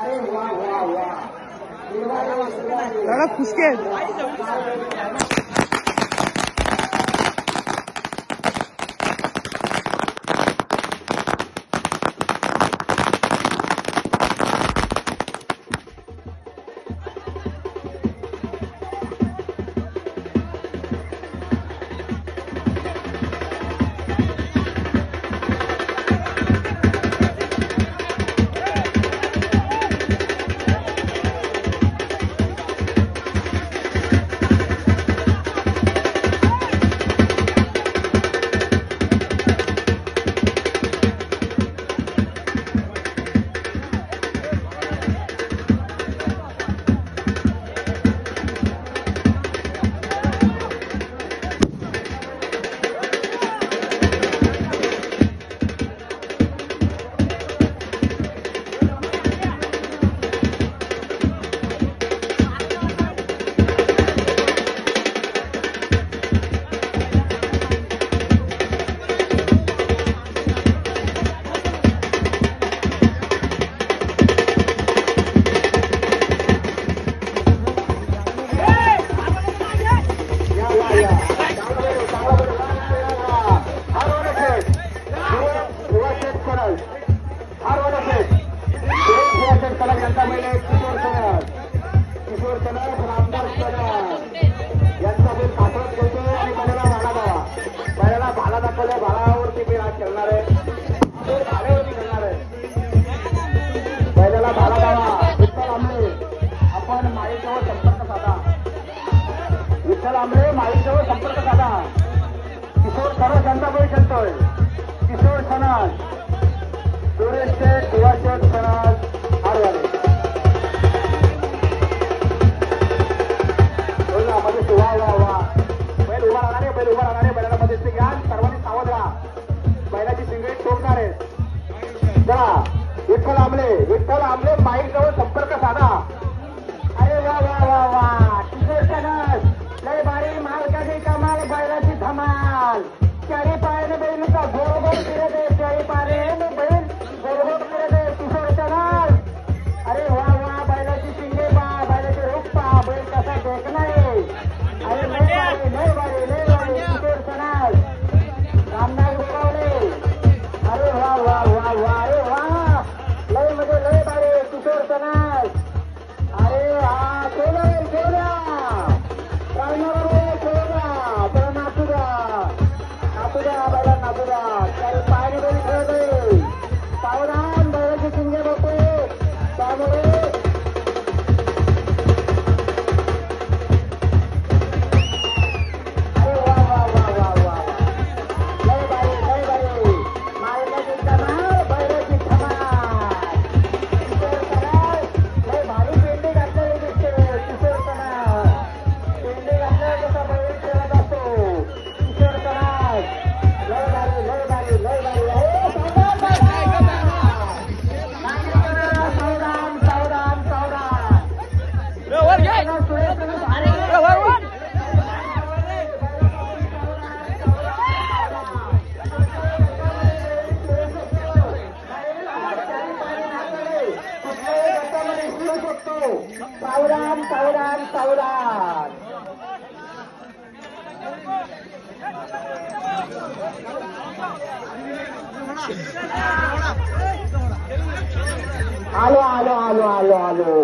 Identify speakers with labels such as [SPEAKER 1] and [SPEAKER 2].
[SPEAKER 1] अरे वाह वाह वाह
[SPEAKER 2] खुशके
[SPEAKER 1] माईजवळ संपर्क साधा. किशोर सर्व जनता बळी खेळतोय. किशोर सणाज टुरिस्ट दिवाशेठ सणाज हारवाले मध्ये वा वा वा बैल उभा राहणारे बैलाला मध्ये घ्या. सर्वांनी सावध राहा. बैलाची शिंगडी तोडणार आहेत. चला विठ्ठल आंबले माईजवळ संपर्क साधा. अरे वा वा वा वा किशोर सणाज लय बारी मालकाची कमाल बैलाची धमाल. चारी पायाने बैल का गोरगोर फिरत आहे. चारी पायाने बैल गोरगोर फिरत आहे. किशोर सणाज अरे वा वा बैलाची शिंगे पा बैलाचे रूप पा बैल कसा टेकणार आहे. अरे लय बारी किशोर सणाज रामनाथ गोगावले. अरे वा वा वा वा अरे वा लय म्हणजे लय बारी किशोर सणाज. अरे हा केलं त्याला पायरी बैल खेळतोय. सावधान बैलाची शिंगे बघतोय. त्यामुळे अरे वा वा वा वा वा लय बाई मालकाची कमाल बैलाची धमाल. किशोर सणाज लय भारी पेंडी घातलेली दिसते. किशोर सणाज पेंडी घातल्यावर कसा बैल खेळत असतो. किशोर सणाज लय भारी सावधान आलो